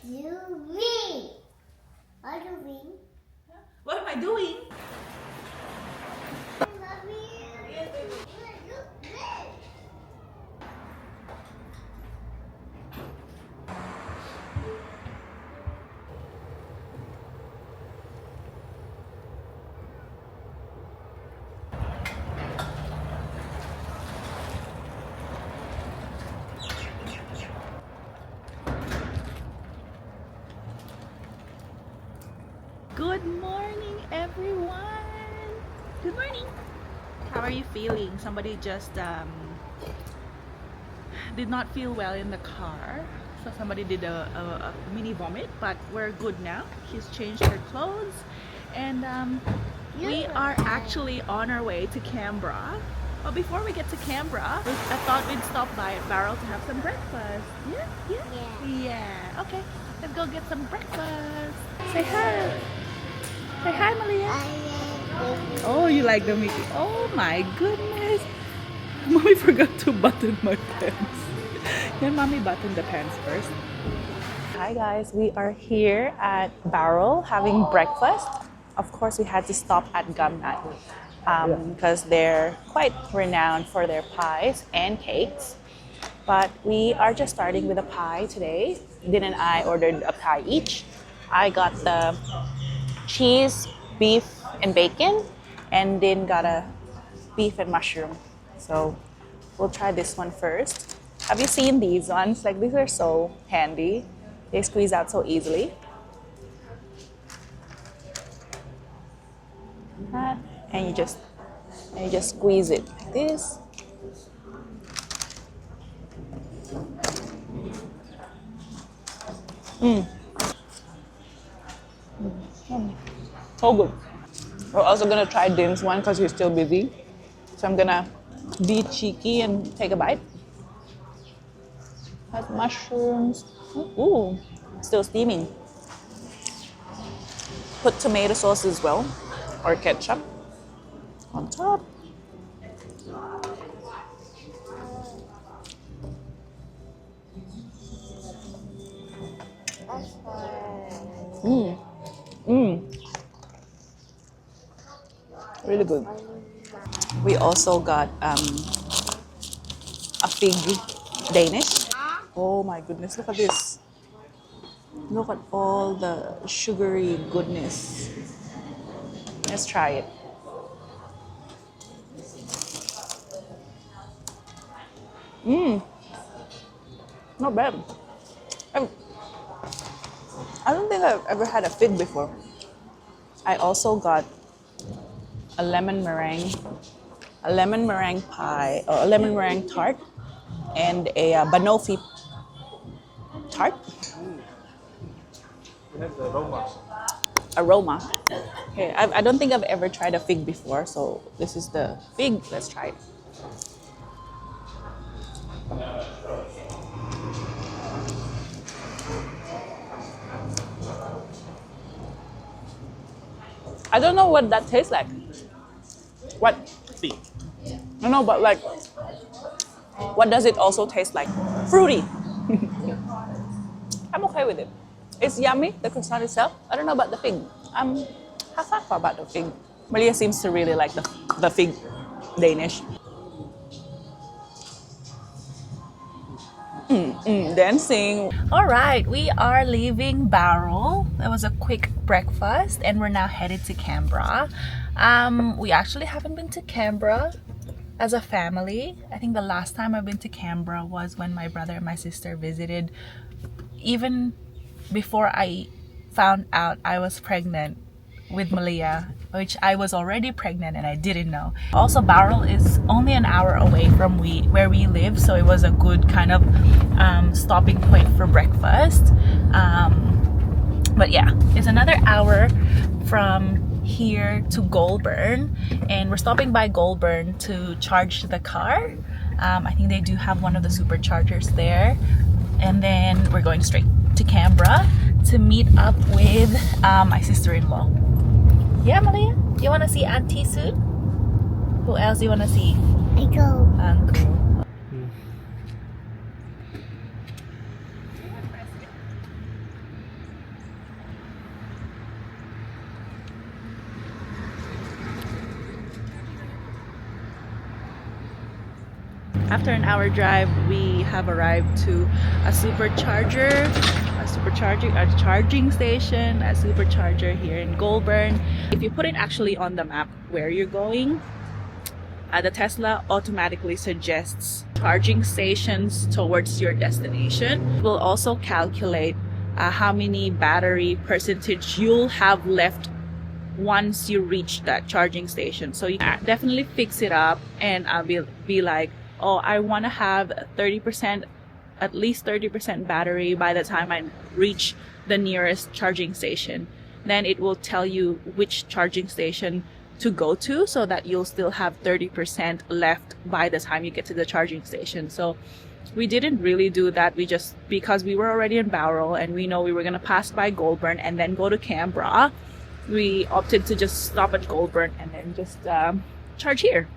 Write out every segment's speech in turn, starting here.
You win. What do you win? What am I doing? I love you. You win. Good morning, everyone. Good morning. How are you feeling? Somebody just did not feel well in the car, so somebody did a mini vomit, but we're good now. She's changed her clothes, and we are actually on our way to Canberra. But before we get to Canberra, I thought we'd stop by at Barrel to have some breakfast. Yeah. Okay, let's go get some breakfast. Say hi. Say hi, Malia. Oh, you like the Mickey? Oh my goodness. Mommy forgot to button my pants. Then Mommy buttoned the pants first. Hi guys, we are here at Barrel having breakfast. Of course, we had to stop at Gumnut because they're quite renowned for their pies and cakes. But we are just starting with a pie today. Din and I ordered a pie each. I got the cheese, beef, and bacon, and Din got a beef and mushroom. So we'll try this one first. Have you seen these ones? Like, these are so handy. They squeeze out so easily. And you just squeeze it like this. So good. We're also gonna try Din's one because he's still busy. So I'm gonna be cheeky and take a bite. Has mushrooms. Ooh, still steaming. Put tomato sauce as well, or ketchup on top. Really good. We also got a fig Danish. Oh my goodness, look at this. Look at all the sugary goodness. Let's try it. Not bad. I don't think I've ever had a fig before. I also got a lemon meringue pie, or a lemon meringue tart, and a banoffee tart. It has the Aroma. Okay, I don't think I've ever tried a fig before, so this is the fig. Let's try it. I don't know what that tastes like. What? fig. I know, but like, what does it also taste like? Fruity. I'm okay with it. It's yummy, the croissant itself. I don't know about the fig. I'm half about the fig. Malia seems to really like the fig Danish. Dancing. All right, we are leaving Barrel. That was a quick breakfast, and we're now headed to Canberra. We actually haven't been to Canberra as a family. I think the last time I've been to Canberra was when my brother and my sister visited, even before I found out I was pregnant with Malia, which I was already pregnant and I didn't know. Also, Barrel is only an hour away from where we live, so it was a good kind of stopping point for breakfast. But yeah, it's another hour from here to Goulburn, and we're stopping by Goulburn to charge the car. I think they do have one of the superchargers there, and then we're going straight to Canberra to meet up with my sister-in-law. Yeah, Malia? You want to see Auntie soon? Who else do you want to see? Uncle. After an hour drive, we have arrived to a charging station, a supercharger here in Goulburn. If you put it actually on the map where you're going, the Tesla automatically suggests charging stations towards your destination. It will also calculate how many battery percentage you'll have left once you reach that charging station. So you definitely fix it up, and I'll be like, oh, I want to have 30%, at least 30% battery by the time I reach the nearest charging station. Then it will tell you which charging station to go to, so that you'll still have 30% left by the time you get to the charging station. So we didn't really do that. We just, because we were already in Bowral and we know we were gonna pass by Goulburn and then go to Canberra, we opted to just stop at Goulburn and then just charge here.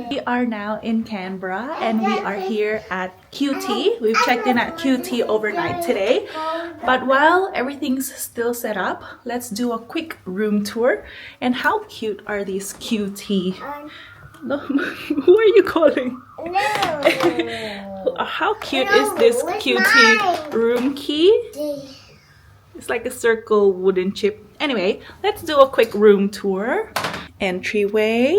We are now in Canberra and we are here at QT. We've checked in at QT overnight today. But while everything's still set up, let's do a quick room tour. And how cute are these QT? No, who are you calling? No. How cute is this QT room key? It's like a circle wooden chip. Anyway, let's do a quick room tour. Entryway.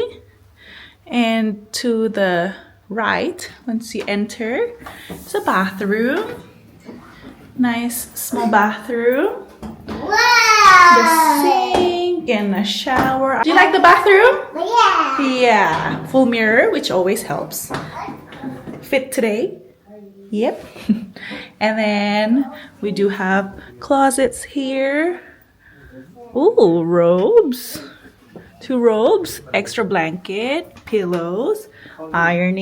And to the right, once you enter, it's a bathroom. Nice small bathroom. Wow. The sink and a shower. Do you like the bathroom? Yeah. Yeah. Full mirror, which always helps. Fit today. Yep. And then we do have closets here. Ooh, robes. 2 robes, extra blanket, pillows, iron.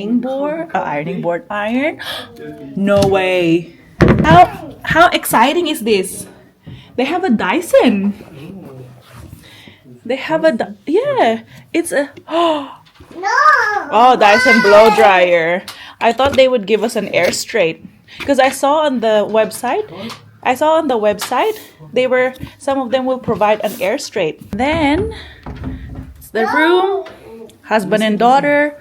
No way. How exciting is this? They have a Dyson. They have a yeah. It's a No. Dyson blow dryer. I thought they would give us an air straight, because I saw on the website. Some of them will provide an air straight. Then the room, husband and daughter,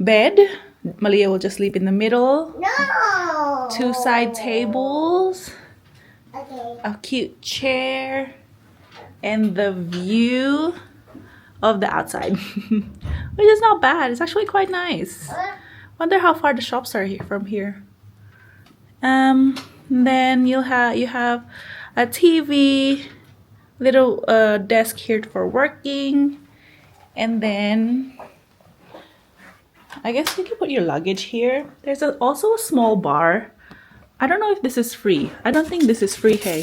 bed. Malia will just sleep in the middle. No. 2 side tables, Okay. a cute chair, and the view of the outside, which is not bad. It's actually quite nice. Wonder how far the shops are here from here. Then you have a TV, little desk here for working, and then I guess you can put your luggage here. There's also a small bar. I don't know if this is free. I don't think this is free, hey.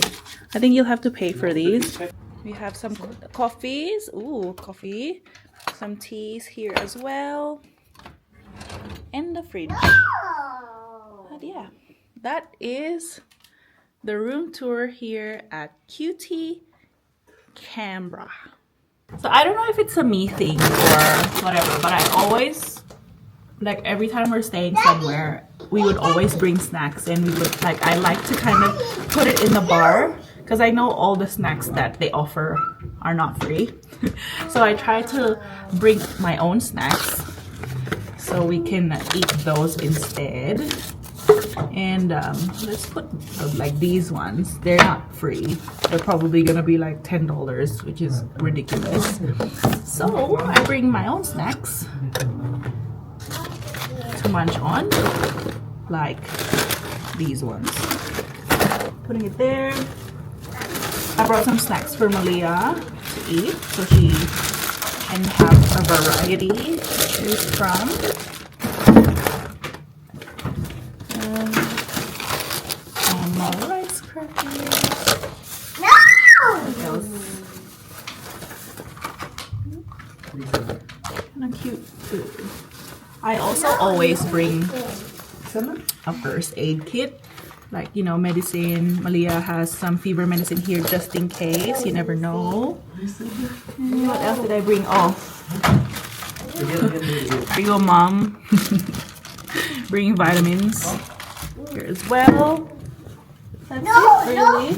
I think you'll have to pay for these. We have some coffees. Ooh, coffee. Some teas here as well. And the fridge. But yeah, that is the room tour here at QT Canberra. So I don't know if it's a me thing or whatever, but I always, like, every time we're staying somewhere, we would always bring snacks, and we would, like, I like to kind of put it in the bar, because I know all the snacks that they offer are not free. So I try to bring my own snacks so we can eat those instead. And let's put like these ones. They're not free. They're probably gonna be like $10, which is ridiculous. So I bring my own snacks to munch on, like these ones. Putting it there. I brought some snacks for Malia to eat, so she can have a variety to choose from. Rice crackers. No. What else? Kind of cute food. I also always bring a first aid kit, like, you know, medicine. Malia has some fever medicine here just in case. You never know. And what else did I bring? Oh, Here you go, Mom. Bringing vitamins here as well. That's it, really.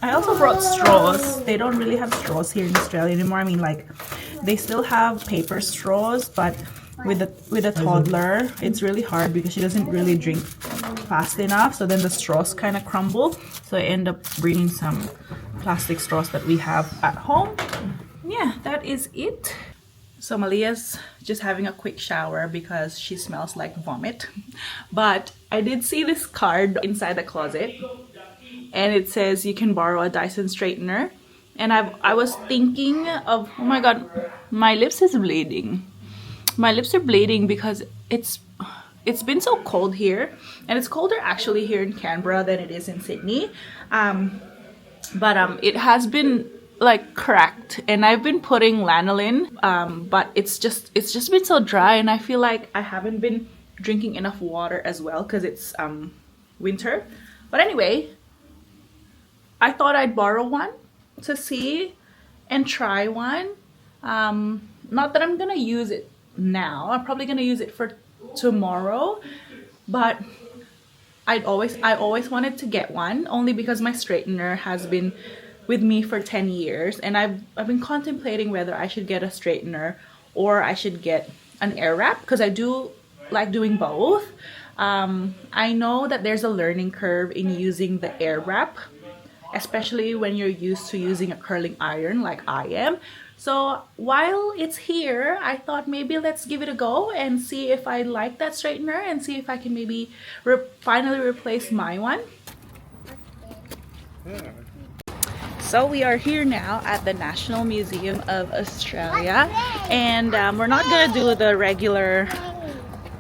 I also brought straws. They don't really have straws here in Australia anymore. I mean, like, they still have paper straws, but with a toddler, it's really hard because she doesn't really drink fast enough. So then the straws kind of crumble. So I end up bringing some plastic straws that we have at home. Yeah, that is it. So Malia's just having a quick shower because she smells like vomit. But I did see this card inside the closet, and it says you can borrow a Dyson straightener. And I was thinking of, oh my god, my lips is bleeding. My lips are bleeding because it's been so cold here, and it's colder actually here in Canberra than it is in Sydney. But it has been like cracked, and I've been putting lanolin, but it's just been so dry, and I feel like I haven't been drinking enough water as well because it's winter. But anyway, I thought I'd borrow one to see and try one. Not that I'm gonna use it now. I'm probably gonna use it for tomorrow, but I always wanted to get one, only because my straightener has been with me for 10 years, and I've been contemplating whether I should get a straightener or I should get an air wrap, because I do like doing both. I know that there's a learning curve in using the air wrap, especially when you're used to using a curling iron like I am. So while it's here, I thought maybe let's give it a go and see if I like that straightener and see if I can maybe finally replace my one. So we are here now at the National Museum of Australia, and we're not gonna do the regular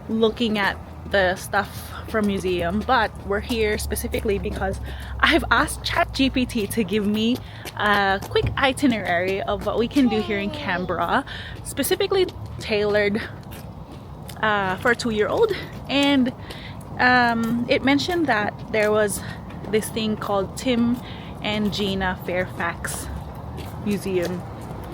looking at the stuff from museum, but we're here specifically because I've asked ChatGPT to give me a quick itinerary of what we can do here in Canberra, specifically tailored for a 2-year-old. And it mentioned that there was this thing called Tim and Gina Fairfax Museum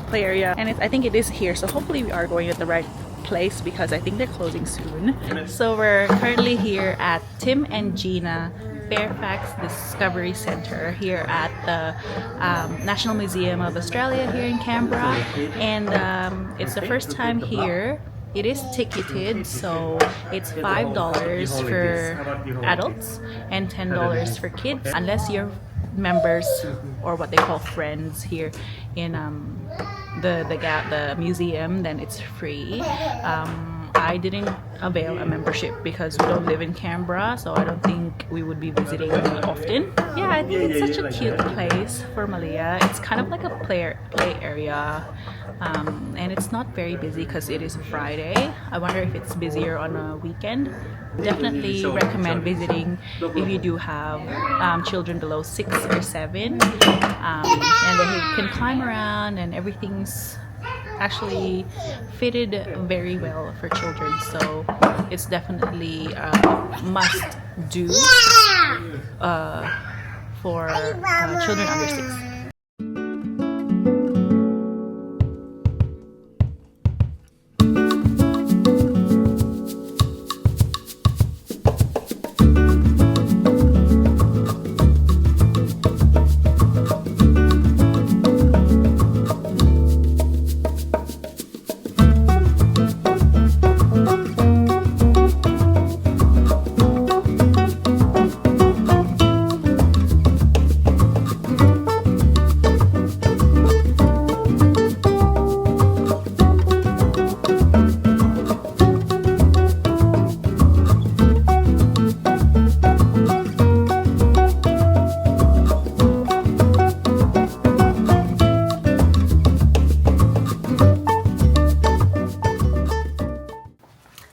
play area, and I think it is here, so hopefully we are going at the right place because I think they're closing soon. So we're currently here at Tim and Gina Fairfax Discovery Center here at the National Museum of Australia here in Canberra, and it's the first time here. It is ticketed, so it's $5 for adults and $10 for kids, unless you're members or what they call friends here in the museum, then it's free. I didn't avail a membership because we don't live in Canberra, so I don't think we would be visiting often. Yeah, I think it's such a cute place for Malia. It's kind of like a play area, and it's not very busy because it is Friday. I wonder if it's busier on a weekend. Definitely recommend visiting if you do have children below 6 or 7, and then you can climb around, and everything's actually fitted very well for children, so it's definitely a must do for children under 6.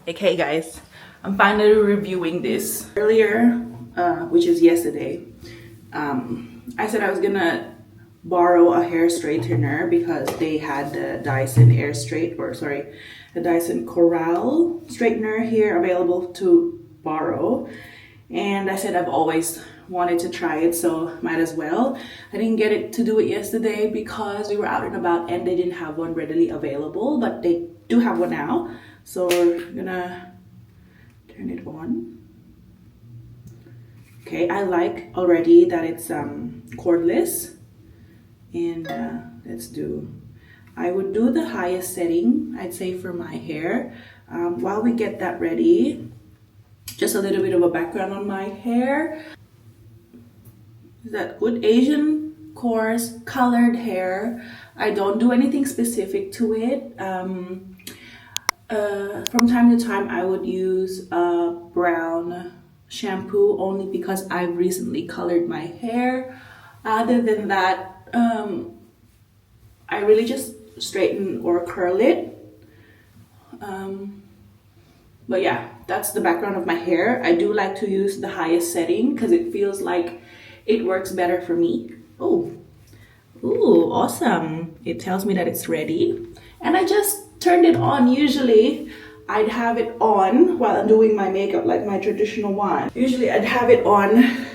Okay guys, I'm finally reviewing this. Earlier, which is yesterday, I said I was gonna borrow a hair straightener because they had the Dyson the Dyson Corral straightener here available to borrow, and I said I've always wanted to try it, so might as well. I didn't get it to do it yesterday because we were out and about and they didn't have one readily available, but they do have one now. So we're gonna turn it on. Okay, I like already that it's cordless. And I would do the highest setting, I'd say, for my hair. While we get that ready, just a little bit of a background on my hair. Is that good? Asian, coarse, colored hair. I don't do anything specific to it. From time to time, I would use a brown shampoo only because I've recently colored my hair. Other than that, I really just straighten or curl it. But yeah, that's the background of my hair. I do like to use the highest setting because it feels like it works better for me. Oh, ooh, awesome. It tells me that it's ready. And I just turned it on. Usually I'd have it on while I'm doing my makeup, like my traditional one. Usually I'd have it on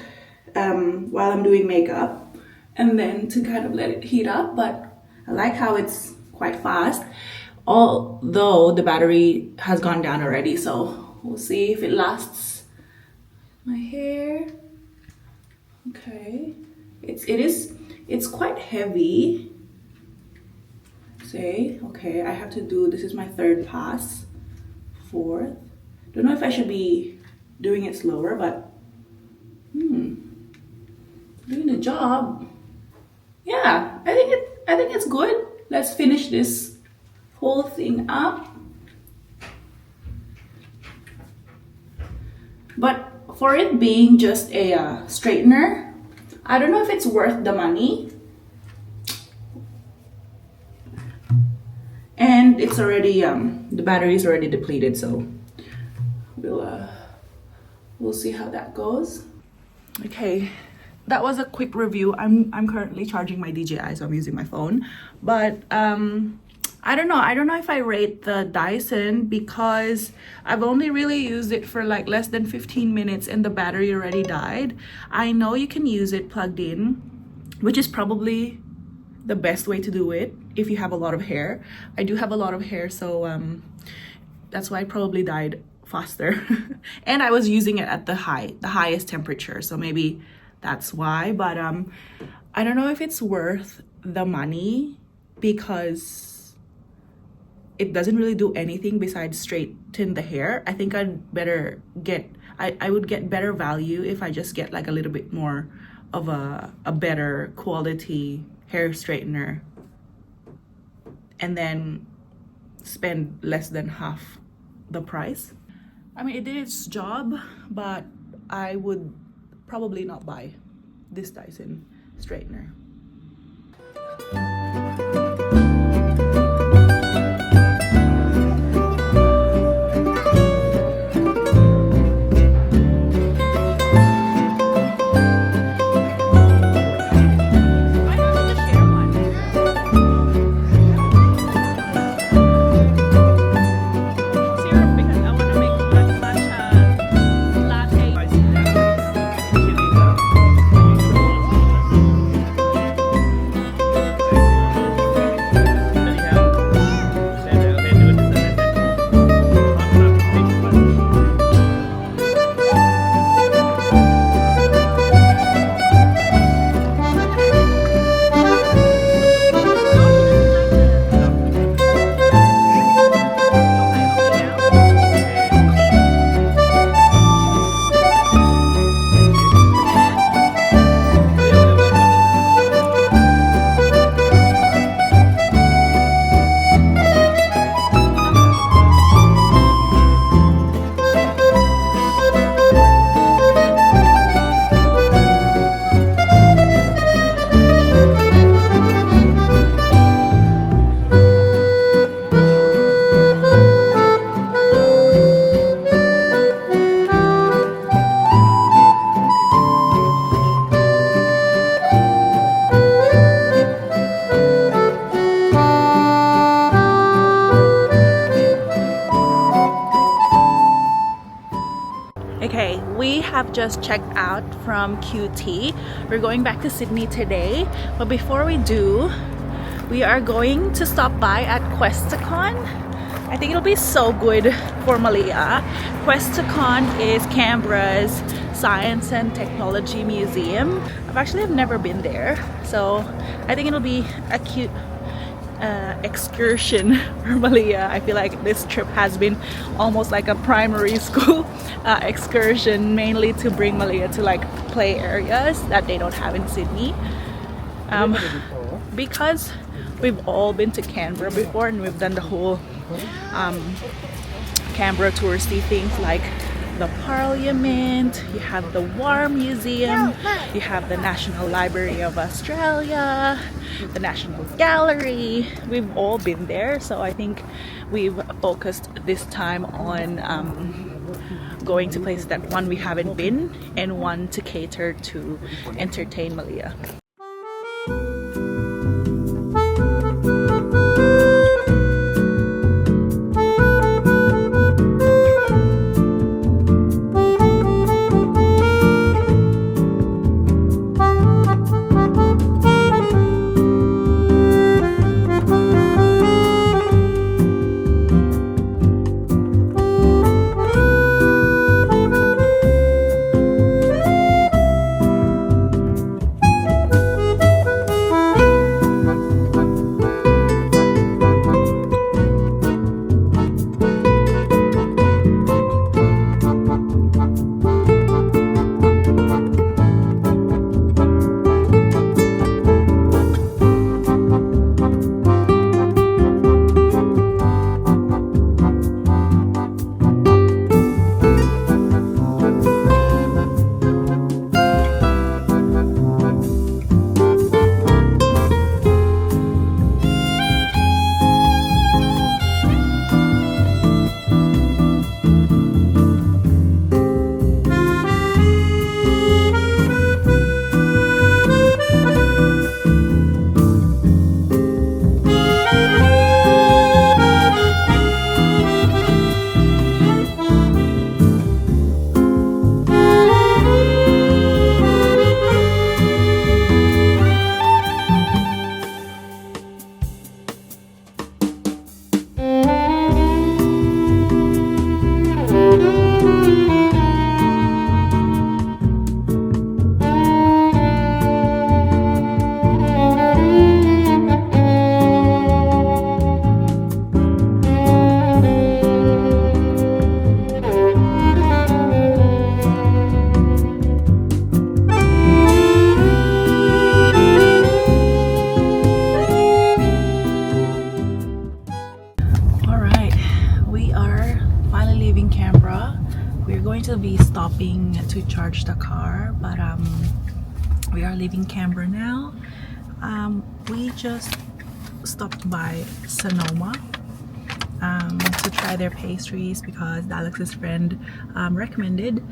while I'm doing makeup and then to kind of let it heat up. But I like how it's quite fast. Although the battery has gone down already, so we'll see if it lasts. My hair. Okay. It's quite heavy. Say, okay, I have to do, this is my third pass. Fourth. Don't know if I should be doing it slower, but doing the job. Yeah, I think it's good. Let's finish this whole thing up. But for it being just a straightener, I don't know if it's worth the money. And it's already the battery is already depleted, so we'll see how that goes. Okay, that was a quick review. I'm currently charging my DJI, so I'm using my phone. But I don't know if I rate the Dyson because I've only really used it for like less than 15 minutes and the battery already died. I know you can use it plugged in, which is probably the best way to do it if you have a lot of hair. I do have a lot of hair, so that's why it probably died faster. And I was using it at the highest temperature, so maybe that's why. But I don't know if it's worth the money because it doesn't really do anything besides straighten the hair. I think I'd better get, I would get better value if I just get like a little bit more of a better quality hair straightener and then spend less than half the price. I mean, it did its job, but I would probably not buy this Dyson straightener. Okay, we have just checked out from QT. We're going back to Sydney today, but before we do, we are going to stop by at Questacon I think it'll be so good for Malia. Questacon is Canberra's Science and Technology Museum. I've never been there, so I think it'll be a cute excursion for Malia. I feel like this trip has been almost like a primary school excursion, mainly to bring Malia to like play areas that they don't have in Sydney. Because we've all been to Canberra before and we've done the whole Canberra touristy things like the Parliament, you have the War Museum, you have the National Library of Australia, the National Gallery. We've all been there, so I think we've focused this time on going to places that one we haven't been and one to cater to entertain Malia. To be stopping to charge the car, but we are leaving Canberra now. We just stopped by Sonoma to try their pastries because Alex's friend recommended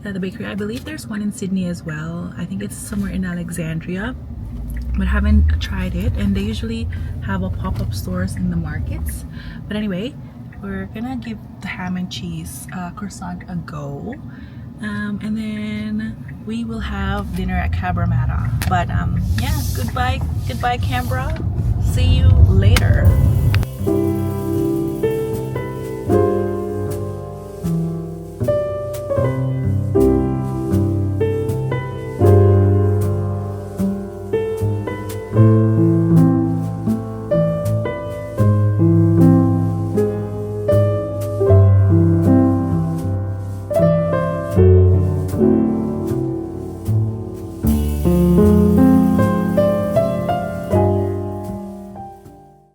the bakery. I believe there's one in Sydney as well. I think it's somewhere in Alexandria, but haven't tried it, and they usually have a pop-up stores in the markets. But anyway, we're gonna give the ham and cheese croissant a go, and then we will have dinner at Cabramatta. But yeah, goodbye Canberra, see you later.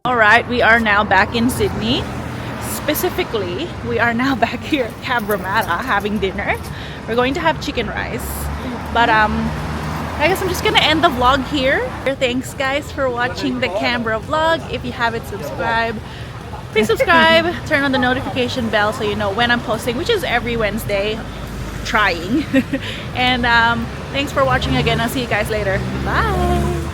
Alright, we are now back in Sydney. Specifically, we are now back here at Cabramatta having dinner. We're going to have chicken rice. But I guess I'm just gonna end the vlog here. Thanks guys for watching the Canberra vlog. If you haven't subscribed, please subscribe, turn on the notification bell so you know when I'm posting, which is every Wednesday. Trying. And thanks for watching again. I'll see you guys later. Bye.